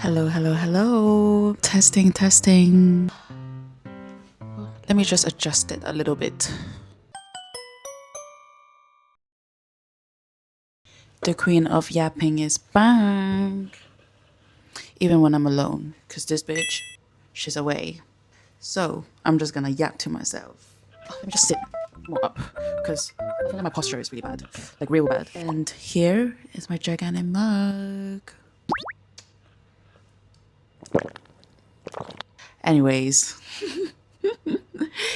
Hello, hello, hello. Testing, testing. Let me just adjust it a little bit. The queen of yapping is back. Even when I'm alone, because this bitch, she's away. So I'm just gonna yap to myself. Let me just sit more up, because I feel like my posture is really bad, like real bad. And here is my gigantic mug. Anyways,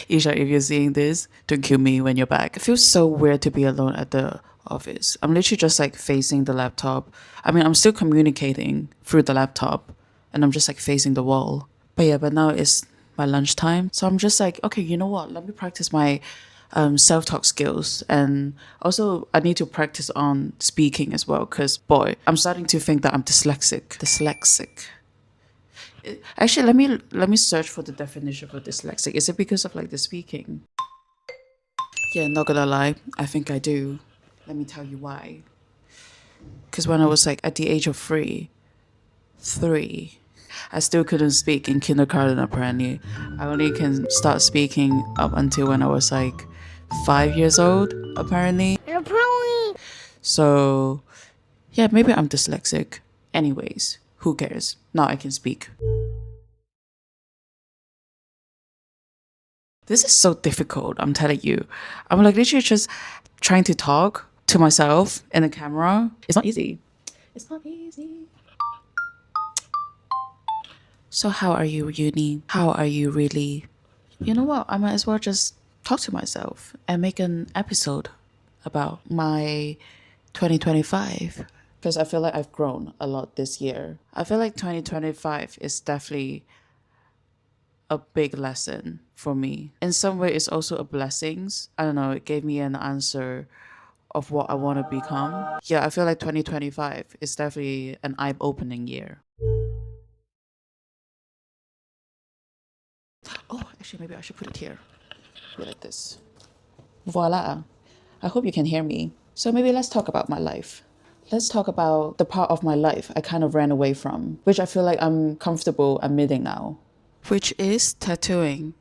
Isha, if you're seeing this, don't kill me when you're back. It feels so weird to be alone at the office. I'm literally just like facing the laptop. I mean, I'm still communicating through the laptop and I'm just like facing the wall. But yeah, but now it's my lunchtime. So I'm just like, okay, you know what? Let me practice my self-talk skills. And also I need to practice on speaking as well. Cause boy, I'm starting to think that I'm dyslexic. Actually, let me search for the definition for dyslexic. Is it because of like the speaking? Yeah, not gonna lie, I think I do. Let me tell you why. Because when I was like at the age of three, I still couldn't speak in kindergarten apparently. I only can start speaking up until when I was like 5 years old apparently. So yeah, maybe I'm dyslexic. Anyways, who cares? Now I can speak. This is so difficult, I'm telling you. I'm like literally just trying to talk to myself in the camera. It's not easy. It's not easy. So how are you, Uni? How are you really? You know what? I might as well just talk to myself and make an episode about my 2025. Because I feel like I've grown a lot this year. I feel like 2025 is definitely a big lesson for me. In some way, it's also a blessings. I don't know, it gave me an answer of what I want to become. Yeah, I feel like 2025 is definitely an eye-opening year. Oh, actually, maybe I should put it here. Be like this. Voila. I hope you can hear me. So maybe let's talk about my life. Let's talk about the part of my life I kind of ran away from, which I feel like I'm comfortable admitting now, which is tattooing.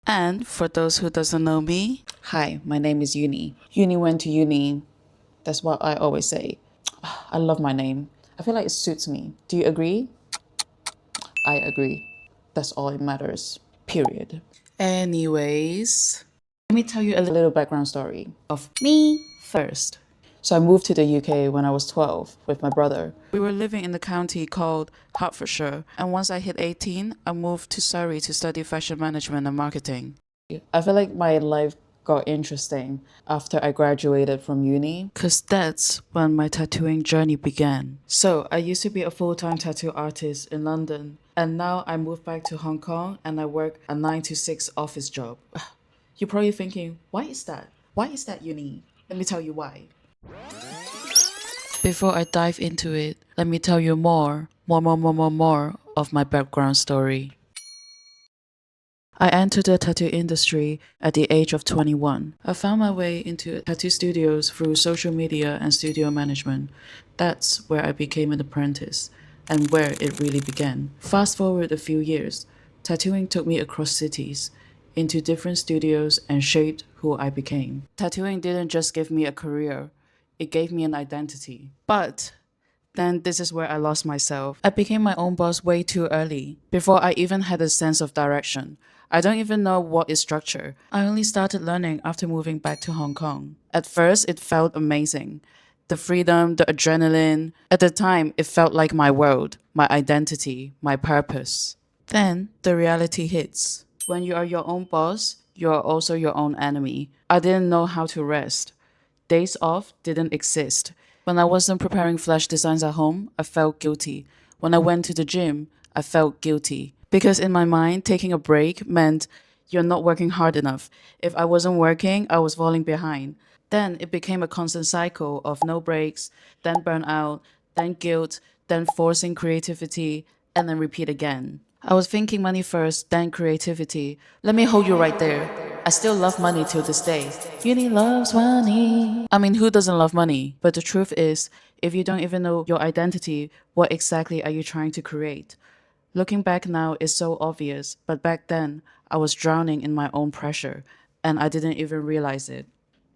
And for those who doesn't know me, hi, my name is Euni. Euni went to uni. That's what I always say. I love my name. I feel like it suits me. Do you agree? I agree. That's all it matters. Period. Anyways, let me tell you a little background story of me first. So I moved to the UK when I was 12 with my brother. We were living in the county called Hertfordshire, and once I hit 18, I moved to Surrey to study fashion management and marketing. I feel like my life got interesting after I graduated from uni, because that's when my tattooing journey began. So I used to be a full-time tattoo artist in London, and now I moved back to Hong Kong and I work a 9 to 6 office job. You're probably thinking, why is that? Why is that, Uni? Let me tell you why. Before I dive into it, let me tell you more of my background story. I entered the tattoo industry at the age of 21. I found my way into tattoo studios through social media and studio management. That's where I became an apprentice and where it really began. Fast forward a few years, tattooing took me across cities, into different studios and shaped who I became. Tattooing didn't just give me a career, it gave me an identity. But then this is where I lost myself. I became my own boss way too early, before I even had a sense of direction. I don't even know what is structure. I only started learning after moving back to Hong Kong. At first, it felt amazing. The freedom, the adrenaline. At the time, it felt like my world, my identity, my purpose. Then, the reality hits. When you are your own boss, you are also your own enemy. I didn't know how to rest. Days off didn't exist. When I wasn't preparing flash designs at home, I felt guilty. When I went to the gym, I felt guilty. Because in my mind, taking a break meant you're not working hard enough. If I wasn't working, I was falling behind. Then it became a constant cycle of no breaks, then burnout, then guilt, then forcing creativity, and then repeat again. I was thinking money first, then creativity. Let me hold you right there. I still love money till this day. Uni loves money. I mean, who doesn't love money? But the truth is, If you don't even know your identity, what exactly are you trying to create? Looking back now is so obvious, but back then, I was drowning in my own pressure, and I didn't even realize it.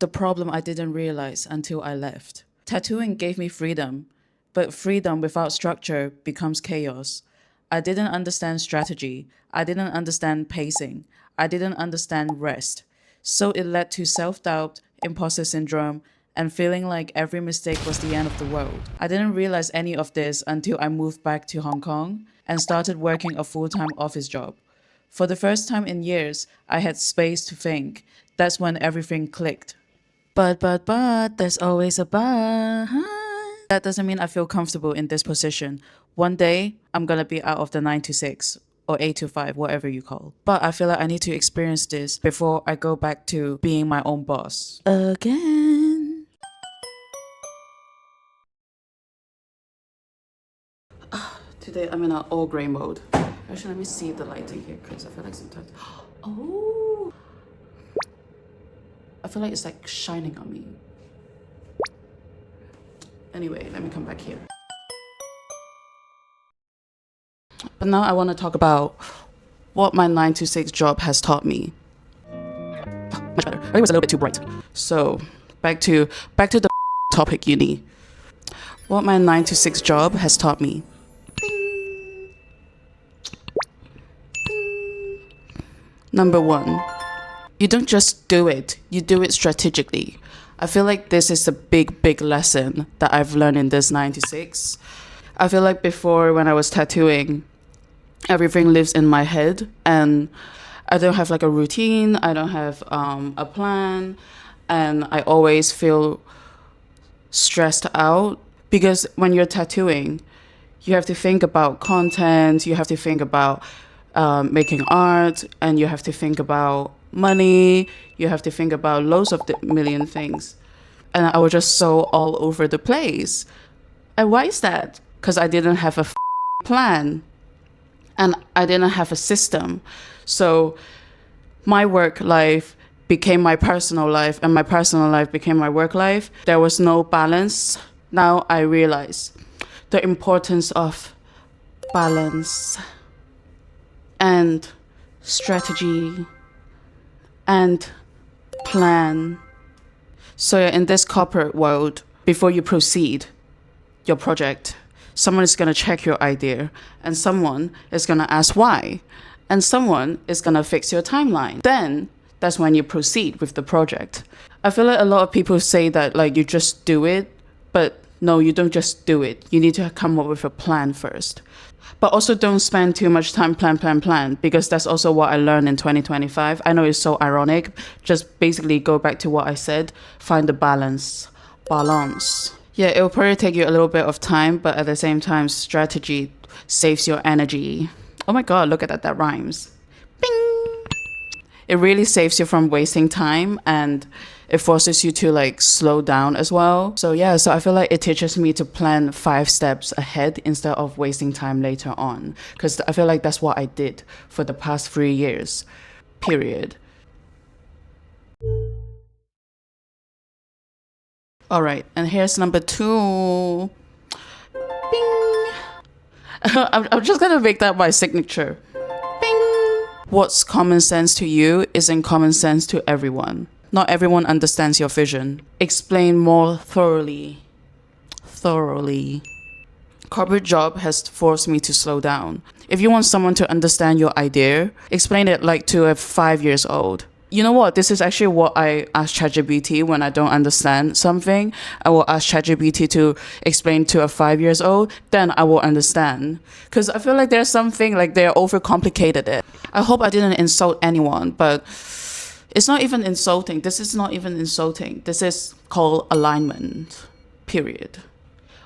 The problem I didn't realize until I left. Tattooing gave me freedom, but freedom without structure becomes chaos. I didn't understand strategy. I didn't understand pacing. I didn't understand rest. So it led to self doubt, imposter syndrome, and feeling like every mistake was the end of the world. I didn't realize any of this until I moved back to Hong Kong and started working a full time office job. For the first time in years, I had space to think. That's when everything clicked. But, there's always a but. That doesn't mean I feel comfortable in this position. One day, I'm gonna be out of the 9 to 6 or 8 to 5, whatever you call. But I feel like I need to experience this before I go back to being my own boss. Again. Today, I'm in an all gray mode. Actually, let me see the lighting here because I feel like sometimes. Oh! I feel like it's like shining on me. Anyway, let me come back here. But now I want to talk about what my 9 to 6 job has taught me. Much better. I think it was a little bit too bright. So back to the topic, Euni. What my 9 to 6 job has taught me. Number 1, you don't just do it, you do it strategically. I feel like this is a big lesson that I've learned in this 9 to 6. I feel like before, when I was tattooing, everything lives in my head and I don't have like a routine, I don't have a plan, and I always feel stressed out because when you're tattooing, you have to think about content, you have to think about making art, and you have to think about money, you have to think about loads of million things. And I was just so all over the place. And why is that? Because I didn't have a plan and I didn't have a system. So my work life became my personal life and my personal life became my work life. There was no balance. Now I realize the importance of balance and strategy and plan. So in this corporate world, before you proceed your project, someone is going to check your idea and someone is going to ask why, and someone is going to fix your timeline. Then that's when you proceed with the project. I feel like a lot of people say that like you just do it, but no, you don't just do it. You need to come up with a plan first. But also don't spend too much time plan, because that's also what I learned in 2025. I know it's so ironic. Just basically go back to what I said. Find the balance. Yeah, it will probably take you a little bit of time, but at the same time, strategy saves your energy. Oh my God, look at that, that rhymes. Bing! It really saves you from wasting time and it forces you to like slow down as well. So yeah, so I feel like it teaches me to plan 5 steps ahead instead of wasting time later on. Because I feel like that's what I did for the past 3 years, period. All right, and here's number 2. Bing! I'm just gonna make that my signature. Bing! What's common sense to you isn't common sense to everyone. Not everyone understands your vision. Explain more thoroughly. Corporate job has forced me to slow down. If you want someone to understand your idea, explain it like to a 5 years old. You know what? This is actually what I ask ChatGPT when I don't understand something. I will ask ChatGPT to explain to a 5 years old. Then I will understand. Because I feel like there's something like they're overcomplicated it. I hope I didn't insult anyone, but it's not even insulting. This is not even insulting. This is called alignment, period.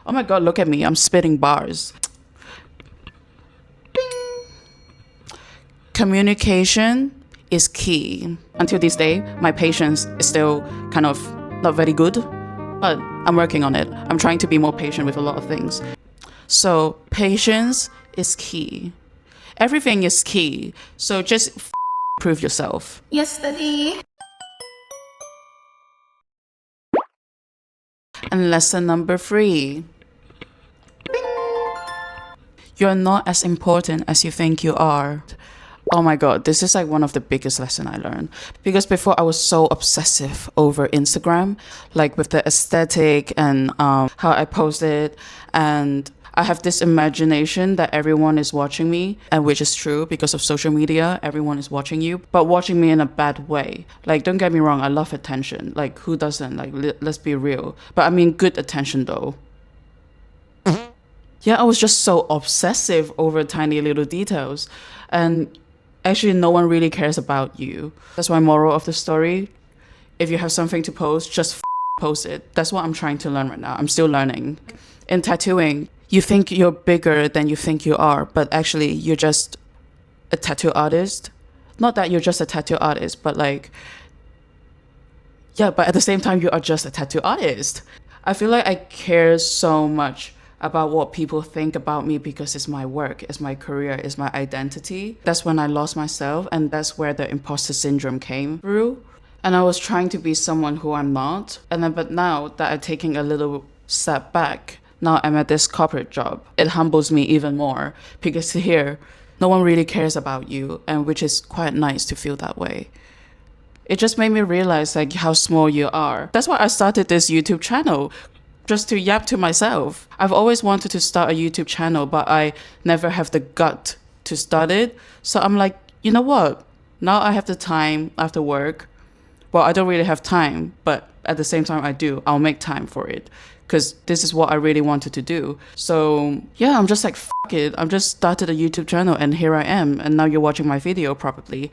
Oh my God, look at me. I'm spitting bars. Bing. Communication is key. Until this day, my patience is still kind of not very good, but I'm working on it. I'm trying to be more patient with a lot of things. So patience is key. Everything is key. So just prove yourself. Yes, Daddy. And lesson number 3. You're not as important as you think you are. Oh my god, this is like one of the biggest lessons I learned. Because before I was so obsessive over Instagram, like with the aesthetic and how I post it. And I have this imagination that everyone is watching me, and which is true because of social media, everyone is watching you, but watching me in a bad way. Like, don't get me wrong, I love attention. Like, who doesn't? Like, let's be real. But I mean good attention though. Yeah, I was just so obsessive over tiny little details. And actually, no one really cares about you. That's why moral of the story, if you have something to post, just post it. That's what I'm trying to learn right now. I'm still learning. In tattooing, you think you're bigger than you think you are, but actually you're just a tattoo artist. Not that you're just a tattoo artist, but like, yeah, but at the same time, you are just a tattoo artist. I feel like I care so much about what people think about me because it's my work, it's my career, it's my identity. That's when I lost myself, and that's where the imposter syndrome came through. And I was trying to be someone who I'm not. And then, but now that I'm taking a little step back, now I'm at this corporate job. It humbles me even more because here, no one really cares about you, and which is quite nice to feel that way. It just made me realize like how small you are. That's why I started this YouTube channel, just to yap to myself. I've always wanted to start a YouTube channel, but I never have the gut to start it. So I'm like, you know what? Now I have the time after work. Well, I don't really have time, but at the same time I do. I'll make time for it because this is what I really wanted to do. So yeah, I'm just like, fuck it. I've just started a YouTube channel and here I am. And now you're watching my video probably.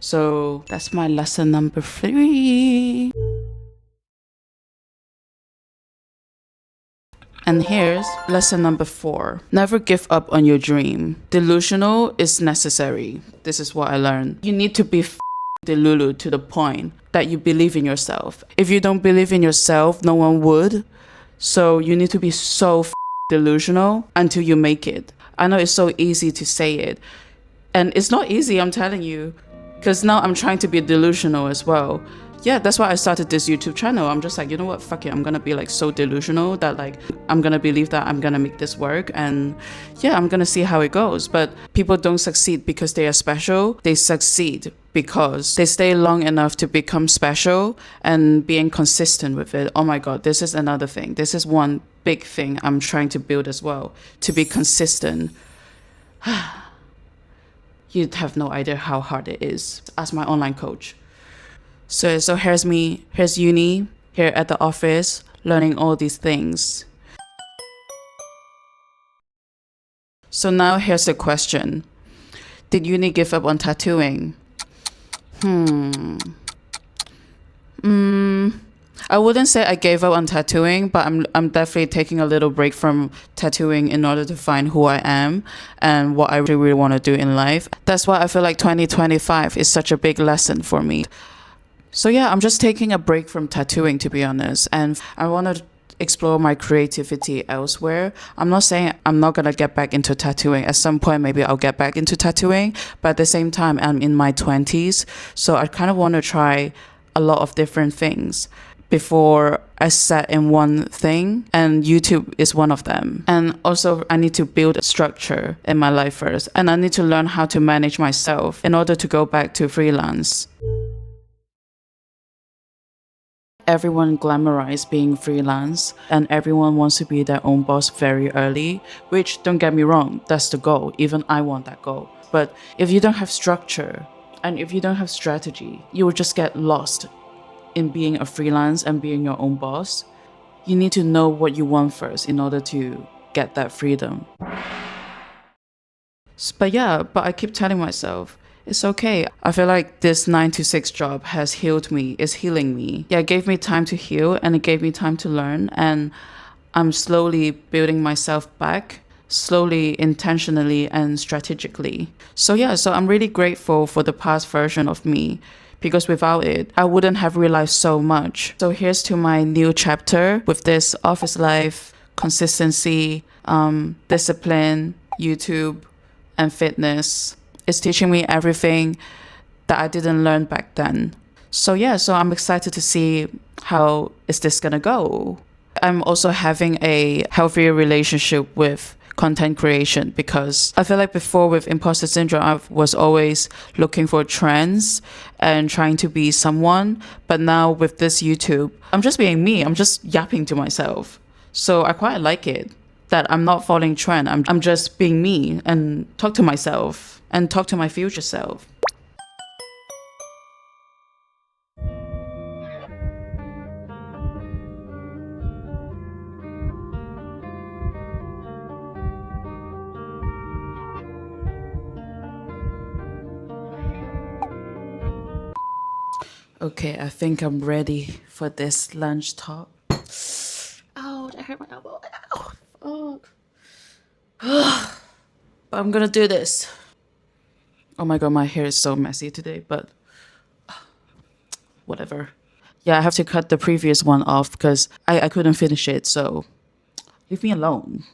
So that's my lesson number 3. And here's lesson number 4. Never give up on your dream. Delusional is necessary. This is what I learned. You need to be delulu to the point that you believe in yourself. If you don't believe in yourself, no one would. So you need to be so delusional until you make it. I know it's so easy to say it. And it's not easy, I'm telling you. Because now I'm trying to be delusional as well. Yeah, that's why I started this YouTube channel. I'm just like, you know what, fuck it. I'm gonna be like so delusional that like, I'm gonna believe that I'm gonna make this work. And yeah, I'm gonna see how it goes. But people don't succeed because they are special. They succeed because they stay long enough to become special and being consistent with it. Oh my God, this is another thing. This is one big thing I'm trying to build as well. To be consistent. You'd have no idea how hard it is. Ask my online coach. So here's me, here's Euni, here at the office, learning all these things. So now here's the question. Did Euni give up on tattooing? I wouldn't say I gave up on tattooing, but I'm definitely taking a little break from tattooing in order to find who I am and what I really want to do in life. That's why I feel like 2025 is such a big lesson for me. So yeah, I'm just taking a break from tattooing, to be honest, and I want to explore my creativity elsewhere. I'm not saying I'm not going to get back into tattooing. At some point, maybe I'll get back into tattooing, but at the same time, I'm in my 20s, so I kind of want to try a lot of different things before I set in one thing, and YouTube is one of them. And also, I need to build a structure in my life first, and I need to learn how to manage myself in order to go back to freelance. Everyone glamorizes being freelance, and everyone wants to be their own boss very early, which, don't get me wrong, that's the goal. Even I want that goal. But if you don't have structure and if you don't have strategy, you will just get lost in being a freelance and being your own boss. You need to know what you want first in order to get that freedom. But I keep telling myself, it's okay. I feel like this 9 to 6 job has healed me, is healing me. Yeah, it gave me time to heal and it gave me time to learn, and I'm slowly building myself back, slowly, intentionally and strategically. So I'm really grateful for the past version of me, because without it, I wouldn't have realized so much. So here's to my new chapter with this office life, consistency, discipline, YouTube and fitness. It's teaching me everything that I didn't learn back then. So I'm excited to see how is this gonna go. I'm also having a healthier relationship with content creation, because I feel like before with imposter syndrome, I was always looking for trends and trying to be someone. But now with this YouTube, I'm just being me. I'm just yapping to myself. So I quite like it that I'm not following trend. I'm just being me and talk to myself and talk to my future self. Okay, I think I'm ready for this lunch talk. Oh, that hurt my elbow. Ow. Fuck. But I'm gonna do this. Oh my god, my hair is so messy today, but whatever. Yeah, I have to cut the previous one off because I couldn't finish it, so leave me alone.